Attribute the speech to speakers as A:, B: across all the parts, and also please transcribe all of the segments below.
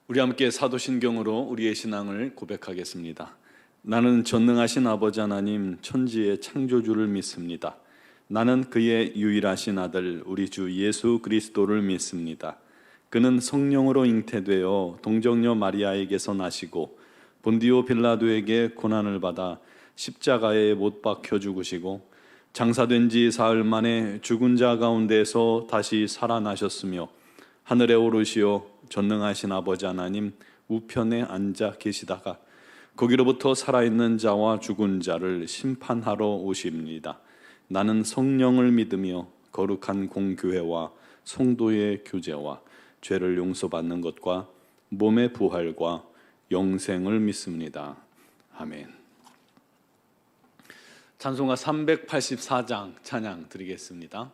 A: 우리 함께 사도신경으로 우리의 신앙을 고백하겠습니다. 나는 전능하신 아버지 하나님 천지의 창조주를 믿습니다. 나는 그의 유일하신 아들 우리 주 예수 그리스도를 믿습니다. 그는 성령으로 잉태되어 동정녀 마리아에게서 나시고 본디오 빌라도에게 고난을 받아 십자가에 못 박혀 죽으시고 장사된 지 사흘 만에 죽은 자 가운데서 다시 살아나셨으며 하늘에 오르시어 전능하신 아버지 하나님 우편에 앉아 계시다가 거기로부터 살아있는 자와 죽은 자를 심판하러 오십니다. 나는 성령을 믿으며 거룩한 공교회와 성도의 교제와 죄를 용서받는 것과 몸의 부활과 영생을 믿습니다. 아멘. 찬송가 384장 찬양 드리겠습니다.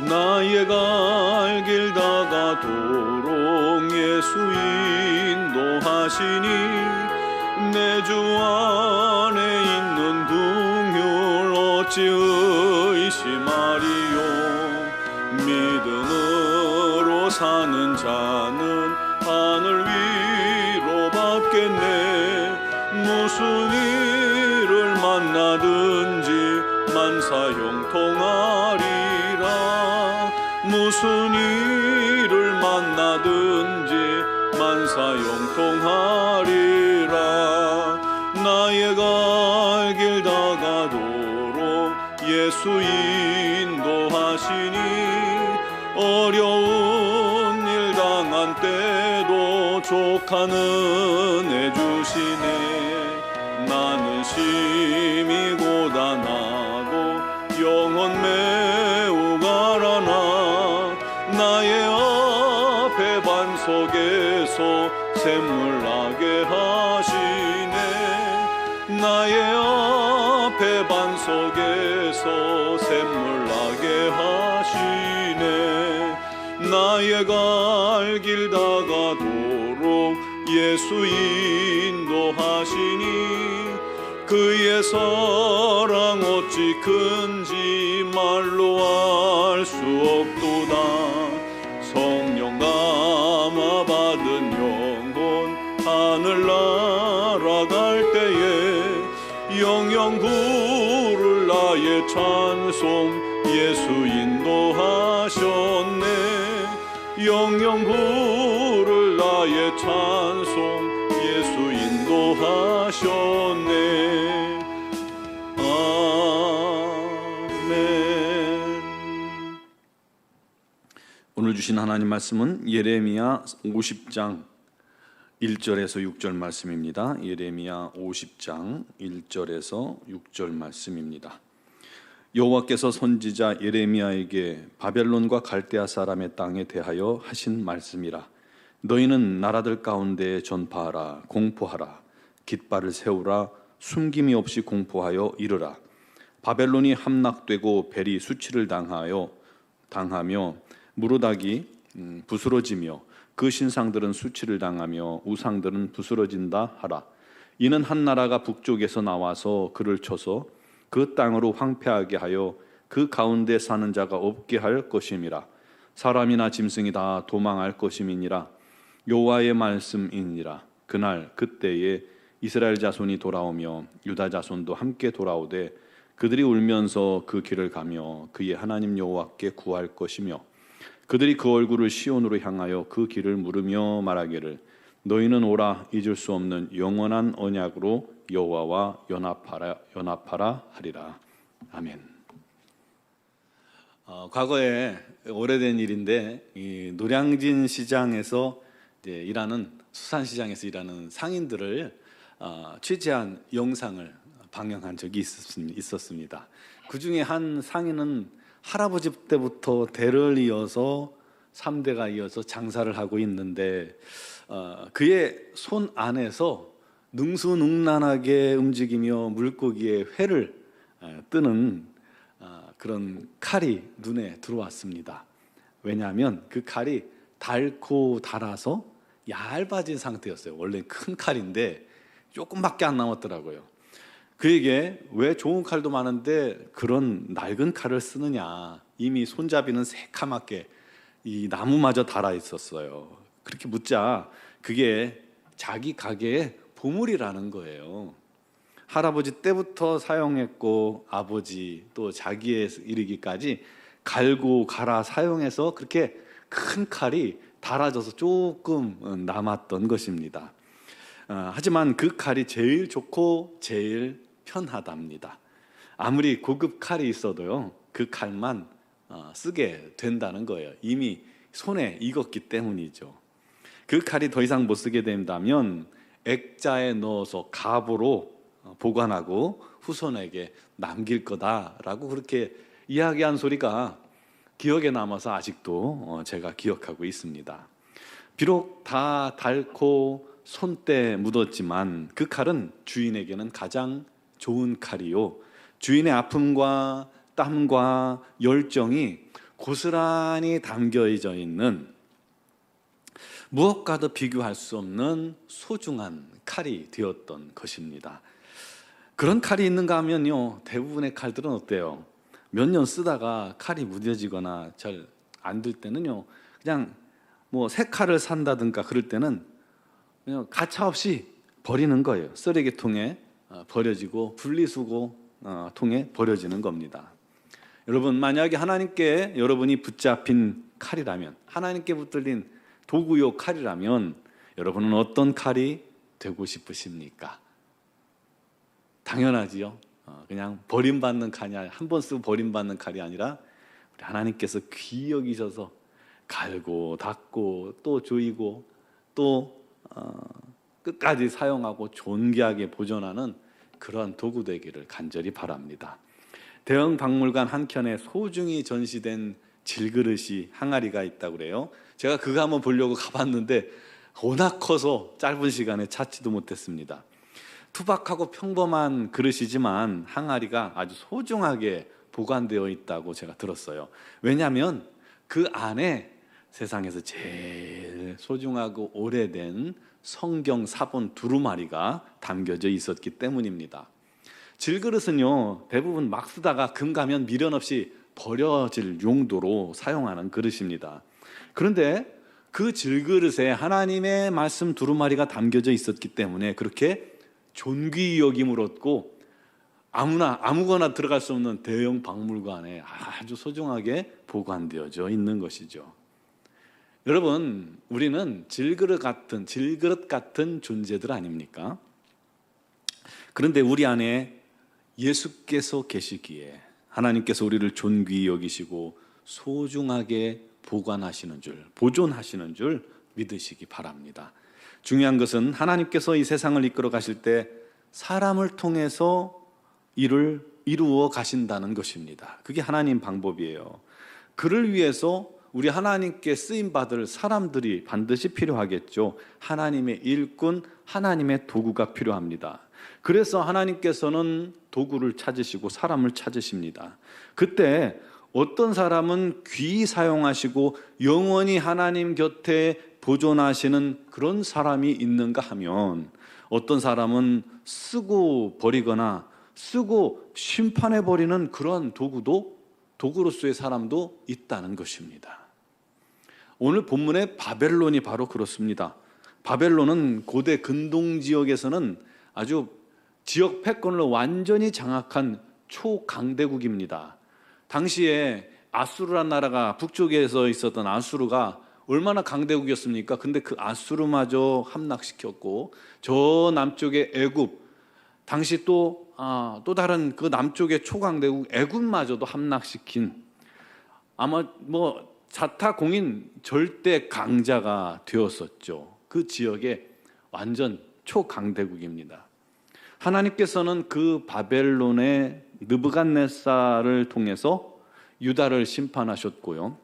A: 나의 갈 길 다가도록 예수 인도하시니 내 주 안에 있는 긍휼 어찌 의심하리요. 믿음으로 사는 자는 하늘 위로 받겠네. 무슨 일을 만나든지 만사 형통하리라. 무슨 일을 만나든지 만사 형통하리라. 나의 갈 길 다가도록 예수 인도하시니 어려운 일 당한 때도 족한 은혜 주시네. 나는 심히 고단하고 영혼 매우 가라나 나의 앞에 반석에서 샘물 나게 하시네. 나의 앞에 반석에서 샘물 나게 하시네. 나의 갈 길 다가도록 예수 인도하시니 그의 사랑 어찌 큰지 말로 알 수 없도다. 성령 감화 받은 영혼 하늘 날아갈 때에 영영 부를 나의 찬송 예수 인도하셨네. 영영 부를 나의 찬송 예수 인도하셨네. 아멘. 오늘 주신 하나님 말씀은 예레미야 50장 1절에서 6절 말씀입니다. 예레미야 50장 1절에서 6절 말씀입니다. 여호와께서 선지자 예레미야에게 바벨론과 갈대아 사람의 땅에 대하여 하신 말씀이라. 너희는 나라들 가운데 전파하라. 공포하라. 깃발을 세우라. 숨김이 없이 공포하여 이르라. 바벨론이 함락되고 벨이 수치를 당하며 무르닥이 부스러지며 그 신상들은 수치를 당하며 우상들은 부스러진다 하라. 이는 한 나라가 북쪽에서 나와서 그를 쳐서 그 땅으로 황폐하게 하여 그 가운데 사는 자가 없게 할 것임이라. 사람이나 짐승이 다 도망할 것임이니라. 여호와의 말씀이니라. 그날 그때에 이스라엘 자손이 돌아오며 유다 자손도 함께 돌아오되 그들이 울면서 그 길을 가며 그의 하나님 여호와께 구할 것이며 그들이 그 얼굴을 시온으로 향하여 그 길을 물으며 말하기를 너희는 오라. 잊을 수 없는 영원한 언약으로 여호와와 연합하라 하리라. 아멘. 과거에 오래된 일인데 이 노량진 시장에서 일하는 수산시장에서 일하는 상인들을 취재한 영상을 방영한 적이 있었습니다. 그 중에 한 상인은 할아버지 때부터 대를 이어서 3대가 이어서 장사를 하고 있는데 그의 손 안에서 능수능란하게 움직이며 물고기의 회를 뜨는 그런 칼이 눈에 들어왔습니다. 왜냐하면 그 칼이 닳고 닳아서 얇아진 상태였어요. 원래 큰 칼인데 조금밖에 안 남았더라고요. 그에게 왜 좋은 칼도 많은데 그런 낡은 칼을 쓰느냐. 이미 손잡이는 새카맣게 이 나무마저 달아 있었어요. 그렇게 묻자 그게 자기 가게의 보물이라는 거예요. 할아버지 때부터 사용했고 아버지 또 자기에 이르기까지 갈고 갈아 사용해서 그렇게 큰 칼이 닳아져서 조금 남았던 것입니다. 하지만 그 칼이 제일 좋고 제일 편하답니다. 아무리 고급 칼이 있어도요, 그 칼만 쓰게 된다는 거예요. 이미 손에 익었기 때문이죠. 그 칼이 더 이상 못 쓰게 된다면 액자에 넣어서 갑으로 보관하고 후손에게 남길 거다라고 그렇게 이야기한 소리가 기억에 남아서 아직도 제가 기억하고 있습니다. 비록 다 닳고 손때 묻었지만 그 칼은 주인에게는 가장 좋은 칼이요, 주인의 아픔과 땀과 열정이 고스란히 담겨져 있는 무엇과도 비교할 수 없는 소중한 칼이 되었던 것입니다. 그런 칼이 있는가 하면요, 대부분의 칼들은 어때요? 몇 년 쓰다가 칼이 무뎌지거나 잘 안 될 때는요, 그냥 뭐 새 칼을 산다든가 그럴 때는 그냥 가차없이 버리는 거예요. 쓰레기통에 버려지고 분리수거 통에 버려지는 겁니다. 여러분, 만약에 하나님께 여러분이 붙잡힌 칼이라면, 하나님께 붙들린 도구요 칼이라면 여러분은 어떤 칼이 되고 싶으십니까? 당연하지요. 그냥 버림받는 칼이 아니라, 한 번 쓰고 버림받는 칼이 아니라 우리 하나님께서 귀히 여기셔서 갈고 닦고 또 조이고 또 끝까지 사용하고 존귀하게 보존하는 그런 도구 되기를 간절히 바랍니다. 대형 박물관 한켠에 소중히 전시된 질그릇이 항아리가 있다고 그래요. 제가 그거 한번 보려고 가봤는데 워낙 커서 짧은 시간에 찾지도 못했습니다. 투박하고 평범한 그릇이지만 항아리가 아주 소중하게 보관되어 있다고 제가 들었어요. 왜냐하면 그 안에 세상에서 제일 소중하고 오래된 성경 사본 두루마리가 담겨져 있었기 때문입니다. 질그릇은요, 대부분 막 쓰다가 금가면 미련 없이 버려질 용도로 사용하는 그릇입니다. 그런데 그 질그릇에 하나님의 말씀 두루마리가 담겨져 있었기 때문에 그렇게 존귀 여김을 얻고 아무거나 들어갈 수 없는 대형 박물관에 아주 소중하게 보관되어져 있는 것이죠. 여러분, 우리는 질그릇 같은 존재들 아닙니까? 그런데 우리 안에 예수께서 계시기에 하나님께서 우리를 존귀히 여기시고 소중하게 보존하시는 줄 믿으시기 바랍니다. 중요한 것은 하나님께서 이 세상을 이끌어 가실 때 사람을 통해서 일을 이루어 가신다는 것입니다. 그게 하나님 방법이에요. 그를 위해서 우리 하나님께 쓰임받을 사람들이 반드시 필요하겠죠. 하나님의 일꾼, 하나님의 도구가 필요합니다. 그래서 하나님께서는 도구를 찾으시고 사람을 찾으십니다. 그때 어떤 사람은 귀히 사용하시고 영원히 하나님 곁에 보존하시는 그런 사람이 있는가 하면, 어떤 사람은 쓰고 버리거나 쓰고 심판해버리는 그런 도구로서의 사람도 있다는 것입니다. 오늘 본문의 바벨론이 바로 그렇습니다. 바벨론은 고대 근동 지역에서는 아주 지역 패권을 완전히 장악한 초강대국입니다. 당시에 아수르란 나라가, 북쪽에서 있었던 아수르가 얼마나 강대국이었습니까? 근데 그 아수르마저 함락시켰고, 저 남쪽의 애굽, 당시 또 다른 그 남쪽의 초강대국 애굽마저도 함락시킨, 아마 자타공인 절대 강자가 되었었죠. 그 지역의 완전 초강대국입니다. 하나님께서는 그 바벨론의 느부갓네살을 통해서 유다를 심판하셨고요,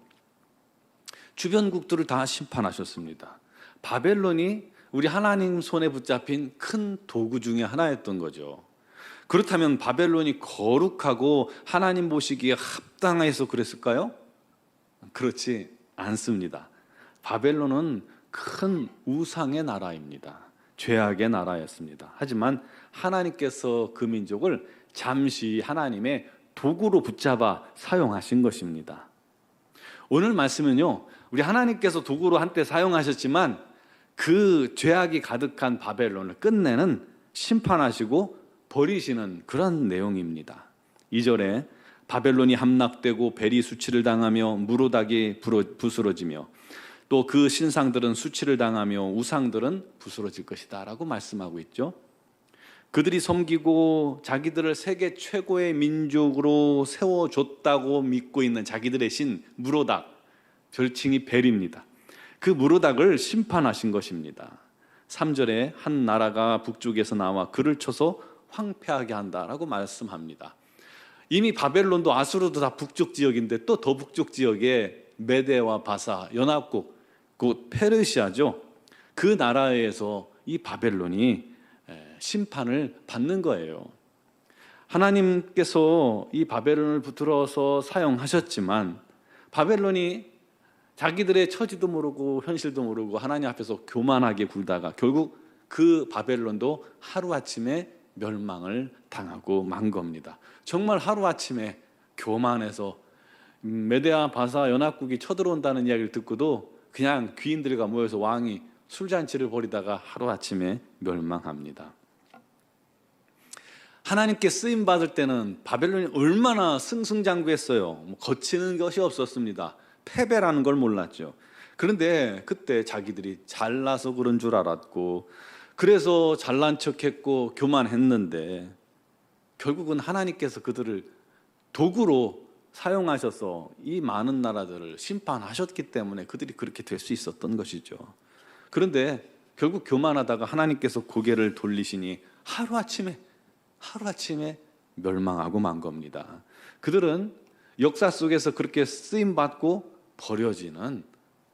A: 주변국들을 다 심판하셨습니다. 바벨론이 우리 하나님 손에 붙잡힌 큰 도구 중에 하나였던 거죠. 그렇다면 바벨론이 거룩하고 하나님 보시기에 합당해서 그랬을까요? 그렇지 않습니다. 바벨론은 큰 우상의 나라입니다. 죄악의 나라였습니다. 하지만 하나님께서 그 민족을 잠시 하나님의 도구로 붙잡아 사용하신 것입니다. 오늘 말씀은요, 우리 하나님께서 도구로 한때 사용하셨지만 그 죄악이 가득한 바벨론을 끝내는 심판하시고 버리시는 그런 내용입니다. 2절에 바벨론이 함락되고 벨이 수치를 당하며 무로닥이 부스러지며 또 그 신상들은 수치를 당하며 우상들은 부스러질 것이다 라고 말씀하고 있죠. 그들이 섬기고 자기들을 세계 최고의 민족으로 세워줬다고 믿고 있는 자기들의 신 무로닥, 별칭이 벨입니다. 그 무로닥을 심판하신 것입니다. 3절에 한 나라가 북쪽에서 나와 그를 쳐서 황폐하게 한다라고 말씀합니다. 이미 바벨론도 아수르도 다 북쪽 지역인데 또 더 북쪽 지역에 메데와 바사, 연합국, 곧 페르시아죠. 그 나라에서 이 바벨론이 심판을 받는 거예요. 하나님께서 이 바벨론을 붙들어서 사용하셨지만 바벨론이 자기들의 처지도 모르고 현실도 모르고 하나님 앞에서 교만하게 굴다가 결국 그 바벨론도 하루아침에 멸망을 당하고 만 겁니다. 정말 하루아침에 교만해서 메데아 바사 연합국이 쳐들어온다는 이야기를 듣고도 그냥 귀인들과 모여서 왕이 술잔치를 벌이다가 하루아침에 멸망합니다. 하나님께 쓰임 받을 때는 바벨론이 얼마나 승승장구했어요. 거치는 것이 없었습니다. 패배라는 걸 몰랐죠. 그런데 그때 자기들이 잘나서 그런 줄 알았고 그래서 잘난 척했고 교만했는데 결국은 하나님께서 그들을 도구로 사용하셔서 이 많은 나라들을 심판하셨기 때문에 그들이 그렇게 될 수 있었던 것이죠. 그런데 결국 교만하다가 하나님께서 고개를 돌리시니 하루아침에 멸망하고 만 겁니다. 그들은 역사 속에서 그렇게 쓰임받고 버려지는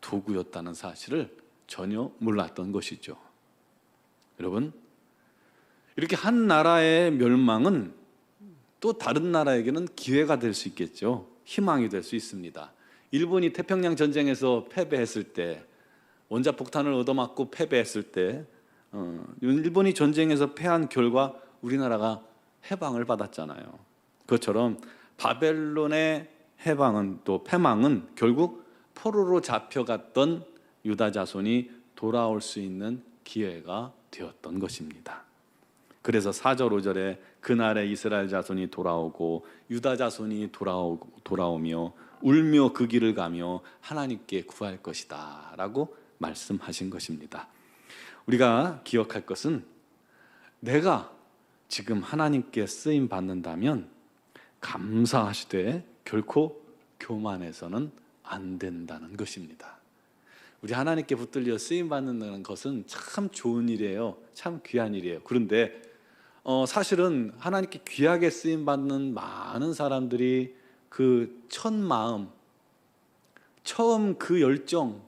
A: 도구였다는 사실을 전혀 몰랐던 것이죠. 여러분, 이렇게 한 나라의 멸망은 또 다른 나라에게는 기회가 될 수 있겠죠. 희망이 될 수 있습니다. 일본이 태평양 전쟁에서 패배했을 때, 원자폭탄을 얻어맞고 패배했을 때 일본이 전쟁에서 패한 결과 우리나라가 해방을 받았잖아요. 그것처럼 바벨론의 해방은 또 패망은 결국 포로로 잡혀갔던 유다 자손이 돌아올 수 있는 기회가 되었던 것입니다. 그래서 4절 5절에 그날에 이스라엘 자손이 돌아오고 유다 자손이 돌아오며 울며 그 길을 가며 하나님께 구할 것이다 라고 말씀하신 것입니다. 우리가 기억할 것은 내가 지금 하나님께 쓰임 받는다면 감사하시되 결코 교만해서는 안 된다는 것입니다. 우리 하나님께 붙들려 쓰임 받는 것은 참 좋은 일이에요. 참 귀한 일이에요. 그런데 사실은 하나님께 귀하게 쓰임 받는 많은 사람들이 그 첫 마음, 처음 그 열정,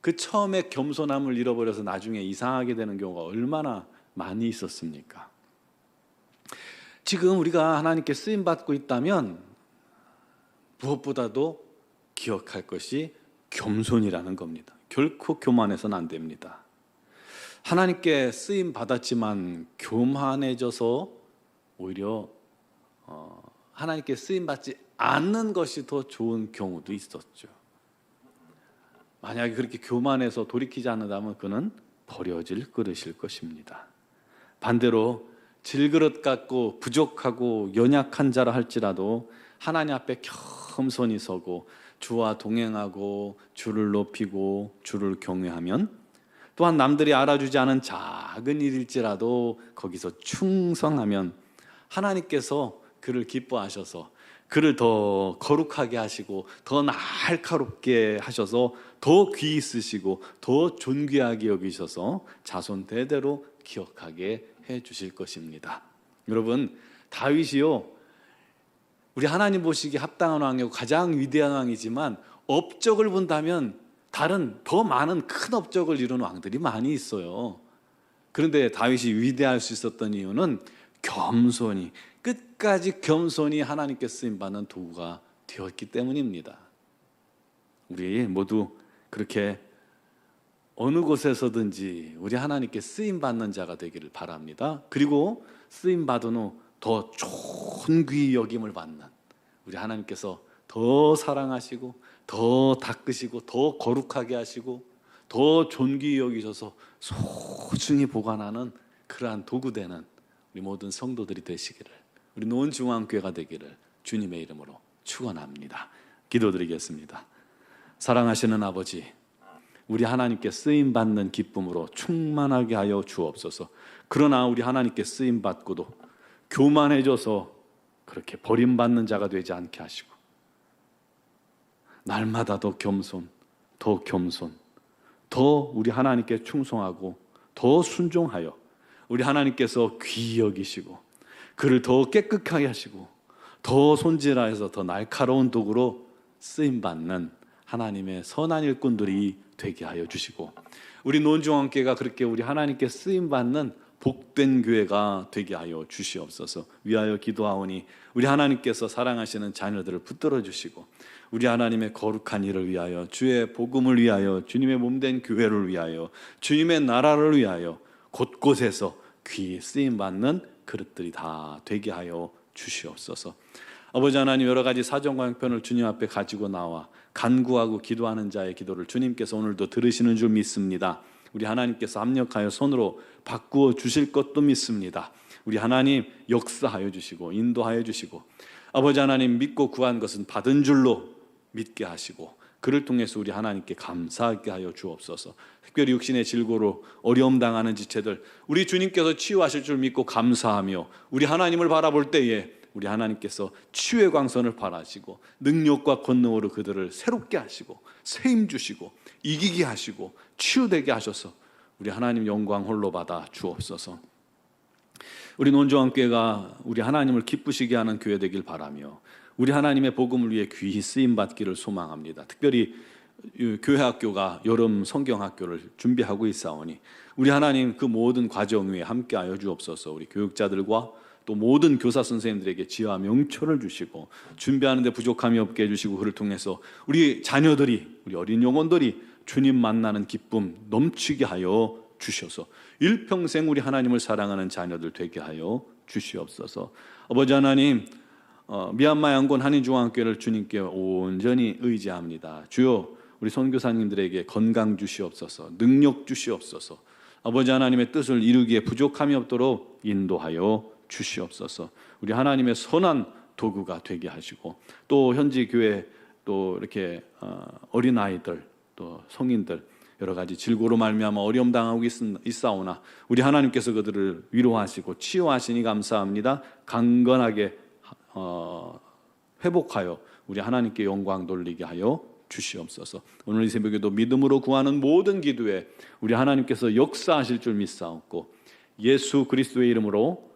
A: 그 처음에 겸손함을 잃어버려서 나중에 이상하게 되는 경우가 얼마나 많이 있었습니까? 지금 우리가 하나님께 쓰임 받고 있다면 무엇보다도 기억할 것이 겸손이라는 겁니다. 결코 교만해서는 안 됩니다. 하나님께 쓰임 받았지만 교만해져서 오히려 하나님께 쓰임 받지 않는 것이 더 좋은 경우도 있었죠. 만약에 그렇게 교만해서 돌이키지 않는다면 그는 버려질 그릇일 것입니다. 반대로 질그릇 같고 부족하고 연약한 자라 할지라도 하나님 앞에 겸손히 서고 주와 동행하고 주를 높이고 주를 경외하면 또한 남들이 알아주지 않은 작은 일일지라도 거기서 충성하면 하나님께서 그를 기뻐하셔서 그를 더 거룩하게 하시고 더 날카롭게 하셔서 더 귀히 있으시고 더 존귀하게 여기셔서 자손 대대로 기억하게 해 주실 것입니다. 여러분, 다윗이요, 우리 하나님 보시기에 합당한 왕이고 가장 위대한 왕이지만 업적을 본다면 다른 더 많은 큰 업적을 이룬 왕들이 많이 있어요. 그런데 다윗이 위대할 수 있었던 이유는 겸손히, 끝까지 겸손히 하나님께 쓰임받는 도구가 되었기 때문입니다. 우리 모두 그렇게 어느 곳에서든지 우리 하나님께 쓰임 받는 자가 되기를 바랍니다. 그리고 쓰임 받은 후 더 존귀히 여김을 받는 우리 하나님께서 더 사랑하시고 더 닦으시고 더 거룩하게 하시고 더 존귀히 여기셔서 소중히 보관하는 그러한 도구되는 우리 모든 성도들이 되시기를, 우리 노원중앙교회가 되기를 주님의 이름으로 축원합니다. 기도드리겠습니다. 사랑하시는 아버지, 우리 하나님께 쓰임받는 기쁨으로 충만하게 하여 주옵소서. 그러나 우리 하나님께 쓰임받고도 교만해져서 그렇게 버림받는 자가 되지 않게 하시고, 날마다 더 겸손, 더 겸손, 더 우리 하나님께 충성하고 더 순종하여 우리 하나님께서 귀히 여기시고 그를 더 깨끗하게 하시고 더 손질하여서 더 날카로운 도구로 쓰임받는 하나님의 선한 일꾼들이 되게 하여 주시고, 우리 노원중앙교회가 그렇게 우리 하나님께 쓰임받는 복된 교회가 되게 하여 주시옵소서. 위하여 기도하오니 우리 하나님께서 사랑하시는 자녀들을 붙들어 주시고, 우리 하나님의 거룩한 일을 위하여, 주의 복음을 위하여, 주님의 몸된 교회를 위하여, 주님의 나라를 위하여 곳곳에서 귀히 쓰임받는 그릇들이 다 되게 하여 주시옵소서. 아버지 하나님, 여러 가지 사정과 형편을 주님 앞에 가지고 나와 간구하고 기도하는 자의 기도를 주님께서 오늘도 들으시는 줄 믿습니다. 우리 하나님께서 합력하여 손으로 바꾸어 주실 것도 믿습니다. 우리 하나님 역사하여 주시고 인도하여 주시고, 아버지 하나님 믿고 구한 것은 받은 줄로 믿게 하시고 그를 통해서 우리 하나님께 감사하게 하여 주옵소서. 특별히 육신의 질고로 어려움 당하는 지체들, 우리 주님께서 치유하실 줄 믿고 감사하며 우리 하나님을 바라볼 때에 우리 하나님께서 치유의 광선을 발하시고 능력과 권능으로 그들을 새롭게 하시고 세임 주시고 이기게 하시고 치유되게 하셔서 우리 하나님 영광 홀로 받아 주옵소서. 우리 논조항교회가 우리 하나님을 기쁘시게 하는 교회 되길 바라며 우리 하나님의 복음을 위해 귀히 쓰임 받기를 소망합니다. 특별히 교회 학교가 여름 성경학교를 준비하고 있사오니 우리 하나님 그 모든 과정 위에 함께하여 주옵소서. 우리 교육자들과 또 모든 교사 선생님들에게 지혜와 명철을 주시고 준비하는 데 부족함이 없게 해주시고, 그를 통해서 우리 자녀들이, 우리 어린 영혼들이 주님 만나는 기쁨 넘치게 하여 주셔서 일평생 우리 하나님을 사랑하는 자녀들 되게 하여 주시옵소서. 아버지 하나님, 미얀마 양곤 한인중앙교회를 주님께 온전히 의지합니다. 주여, 우리 선교사님들에게 건강 주시옵소서, 능력 주시옵소서. 아버지 하나님의 뜻을 이루기에 부족함이 없도록 인도하여 주시옵소서. 우리 하나님의 선한 도구가 되게 하시고, 또 현지 교회 또 이렇게 어린아이들 또 성인들 여러 가지 질고로 말미암아 어려움 당하고 있사오나 우리 하나님께서 그들을 위로하시고 치유하시니 감사합니다. 강건하게 회복하여 우리 하나님께 영광 돌리게 하여 주시옵소서. 오늘 이 새벽에도 믿음으로 구하는 모든 기도에 우리 하나님께서 역사하실 줄 믿사옵고 예수 그리스도의 이름으로